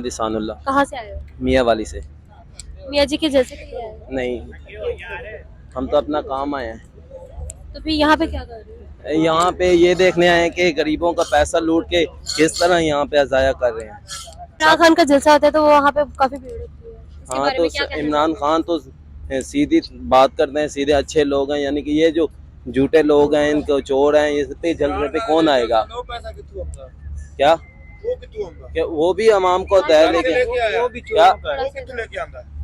दिसानुल्लाह। कहाँ से आए हो? मियाँ वाली से। मियाँ जी के जैसे के लिए आए हो? नहीं, हम तो अपना काम आए हैं। तो फिर यहाँ पे क्या कर रहे हो? यहाँ पे ये देखने आए हैं कि गरीबों का पैसा लूट के किस तरह यहाँ पे अजाया कर रहे हैं। इमरान खान का जलसा होता है तो वो वहाँ पे काफी भीड़ होती है, इसके हाँ, बारे में तो क्या कहना इमरान खान तो सीधी बात करते हैं, सीधे अच्छे लोग हैं। यानी कि ये जो झूठे लोग हैं, इनको चोर हैं, ये सत्ते जलने पे कौन आएगा? क्या क्या वो भी अवाम को होता है, लेकिन क्या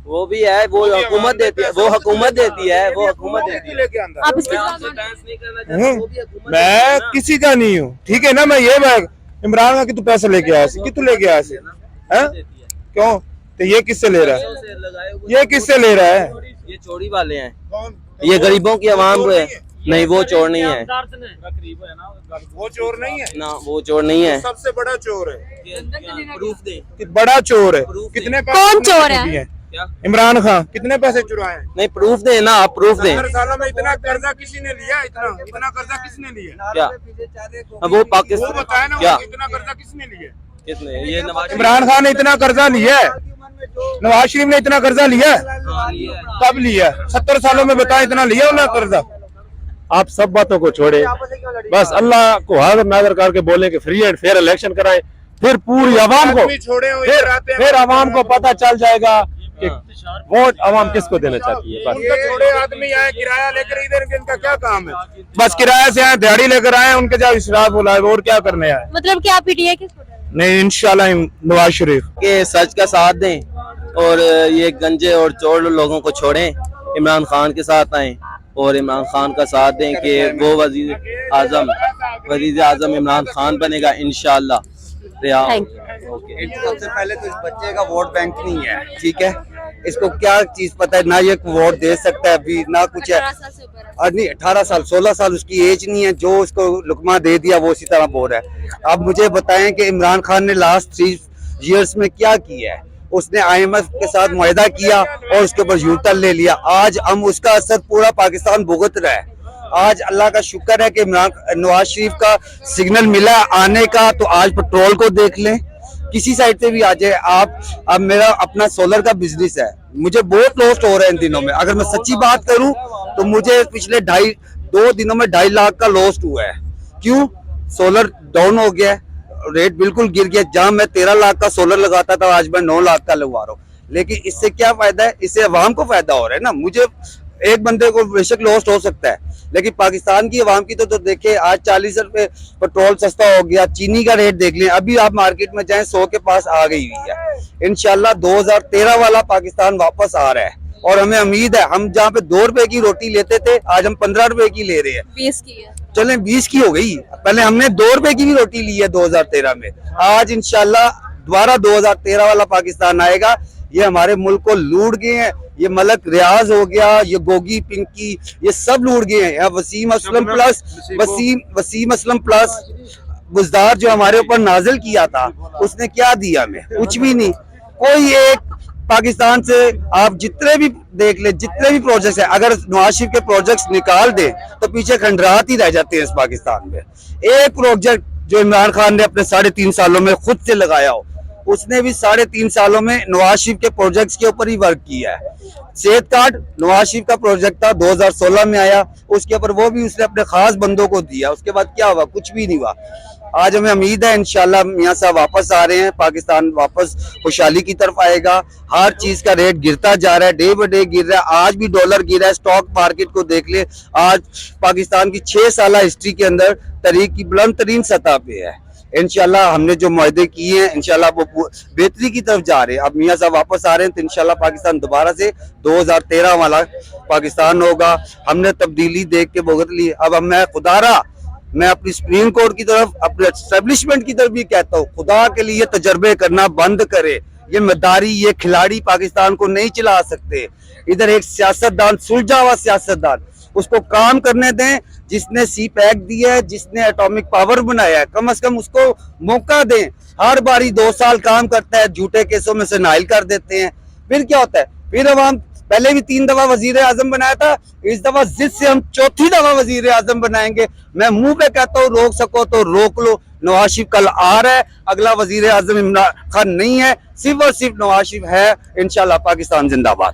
वो भी है, वो हुकूमत देती है, वो हुकूमत देती है, वो हुकूमत देती है। आप इसके आपसे बहस नहीं करना चाहता, वो भी हुकूमत मैं देती है ना। किसी का नहीं हूँ, ठीक है ना। मैं ये इमरान खान की तू पैसे लेके आया कि तू लेके आया सी? हैं? क्यों? तो ये किससे ले रहा है? ये किससे ले रहा है? ये चोरी वाले हैं, ये गरीबों की आवाम है। नहीं, वो चोर नहीं है, वो चोर नहीं है ना वो चोर नहीं है। सबसे बड़ा चोर है, प्रूफ दे। कि बड़ा चोर है। कितने पैसे कौन चोर है? चुराए हैं? क्या? इमरान खान कितने पैसे चुराए हैं? नहीं, प्रूफ दे ना, आप प्रूफ दें। 70 सालों में इतना कर्जा किसी ने लिया? इतना कर्जा किसने लिया? क्या वो वो पाकिस्तान बताया ना, क्या इतना कर्जा किसने लिया? किसने? ये नवाज इमरान खान ने इतना कर्जा लिया है? नवाज शरीफ ने इतना कर्जा लिया है? हाँ, लिया है। कब लिया? 70 सालों में बताया इतना लिया उन्हें कर्जा? आप सब बातों को छोड़े, बस अल्लाह को हाजिर नाज़र करके बोले कि फ्री एंड फेयर इलेक्शन कराएं, फिर पूरी आवाम को फिर आवाम को पता चल जाएगा कि वोट आवाम किसको देना चाहती है। बस थोड़े आदमी आए किराया लेकर इधर, इनका क्या काम है? बस किराया से आए, दिहाड़ी लेकर आए, उनके जब इशराफ बुलाए और क्या करने आए? मतलब कि आप पीटीआई किसको डाल रहे हो? नहीं, इंशाल्लाह नवाज शरीफ के सच का साथ दें और ये गंजे और चोर लोगों को छोड़ें, इमरान खान के साथ आएं और इमरान खान का साथ दें कि वो वजीर आजम इमरान खान बनेगा इंशाल्लाह। Thank सबसे पहले तो इस बच्चे का वोट बैंक नहीं है, ठीक है। इसको क्या चीज पता है? ना ये वोट दे सकता है अभी, ना कुछ है। 18 साल से ऊपर है। और नहीं, 18 साल 16 साल उसकी एज नहीं है। जो उसको लुकमा दे दिया वो इसी तरह बोल रहा है। अब मुझे बताएं कि इमरान खान ने लास्ट 3 इयर्स में क्या किया है? उसने IMF के साथ मुआहदा किया और उसके ऊपर यूटर्न ले लिया। आज हम उसका असर पूरा पाकिस्तान भुगत रहा है। आज अल्लाह का शुक्र है कि नवाज शरीफ का सिग्नल मिला आने का, तो आज पेट्रोल को देख लें, किसी साइड से भी आ जाए आप। अब मेरा अपना सोलर का बिजनेस है, मुझे बहुत लॉस हो रहा है इन दिनों में। अगर मैं सच्ची बात करूं तो मुझे पिछले 2 दिनों में 2.5 लाख का लॉस हुआ है। क्यों? सोलर डाउन हो गया, रेट बिल्कुल गिर गया। जहां मैं 13 लाख का सोलर लगाता था, आज मैं 9 लाख का लगवा रहा हूँ। लेकिन इससे क्या फायदा है? इससे अवाम को फायदा हो रहा है ना। मुझे एक बंदे को बेशक लॉस हो सकता है, लेकिन पाकिस्तान की अवाम की तो देखे। आज 40 रुपए पेट्रोल सस्ता हो गया। चीनी का रेट देख लें, अभी आप मार्केट में जाएं 100 के पास आ गई हुई है। इंशाल्लाह 2013 वाला पाकिस्तान वापस आ रहा है और हमें उम्मीद है। हम जहाँ पे 2 रुपए की रोटी लेते थे, आज हम 15 रुपए की ले रहे हैं। 20 की है। चलें 20 की हो गई, पहले हमने 2 रुपए की भी रोटी ली है 2013 में। आज इंशाल्लाह दोबारा 2013 वाला पाकिस्तान आएगा। ये हमारे मुल्क को लूट गए हैं। ये मलक रियाज हो गया, ये गोगी पिंकी, ये सब लूट गए हैं। वसीम असलम प्लस बुजदार जो हमारे ऊपर नाजिल किया था, उसने क्या दिया हमें? कुछ भी नहीं। कोई एक पाकिस्तान से आप जितने भी देख ले, जितने भी प्रोजेक्ट्स है, अगर नवाज शरीफ के प्रोजेक्ट्स निकाल दे तो पीछे खंडरात ही रह जाते हैं इस पाकिस्तान में। एक प्रोजेक्ट जो इमरान खान ने अपने 3.5 सालों में खुद से लगाया हो, उसने भी 3.5 सालों में नवाज शरीफ के प्रोजेक्ट्स के ऊपर ही वर्क किया है। सेहत कार्ड नवाज शरीफ का प्रोजेक्ट था, 2016 में आया, उसके ऊपर वो भी उसने अपने खास बंदों को दिया। उसके बाद क्या हुआ? कुछ भी नहीं हुआ। आज हमें उम्मीद है इंशाल्लाह मियां साहब वापस आ रहे हैं, पाकिस्तान वापस खुशहाली की तरफ आएगा। हर चीज का रेट गिरता जा रहा है, डे बाय डे गिर रहा है। आज भी डॉलर गिरा है। स्टॉक मार्केट को देख ले, आज पाकिस्तान की 6 साल हिस्ट्री के अंदर तारीख की बुलंद तरीन सतह पे है। इंशाल्लाह हमने जो मुआहदे किए हैं, इंशाल्लाह वो बेहतरी की तरफ जा रहे हैं। अब मियां साहब वापस आ रहे हैं तो इंशाल्लाह पाकिस्तान दोबारा से 2013 वाला पाकिस्तान होगा। हमने तब्दीली देख के भुगत ली। अब मैं अपनी सुप्रीम कोर्ट की तरफ, अपने एस्टेब्लिशमेंट की तरफ भी कहता हूँ, खुदा के लिए तजर्बे करना बंद करे। ये मदारी, ये खिलाड़ी पाकिस्तान को नहीं चला सकते। इधर एक सियासतदान, सुलझा हुआ सियासतदान, उसको काम करने दें। जिसने सी पैक दिया है, जिसने एटॉमिक पावर बनाया है, कम से कम उसको मौका दें। हर बारी 2 साल काम करता है, झूठे केसों में से नाइल कर देते हैं। फिर क्या होता है? फिर अवाम, पहले भी 3 दफा वजीर आजम बनाया था, इस दफा जिद से हम 4थी दफा वजीर आजम बनाएंगे। मैं मुंह पे कहता हूँ रोक सको तो रोक लो, नवाज शरीफ कल आ रहा है, अगला वजीर आजम इमरान खान नहीं है, सिर्फ और सिर्फ नवाज शरीफ है। इंशाल्लाह पाकिस्तान जिंदाबाद।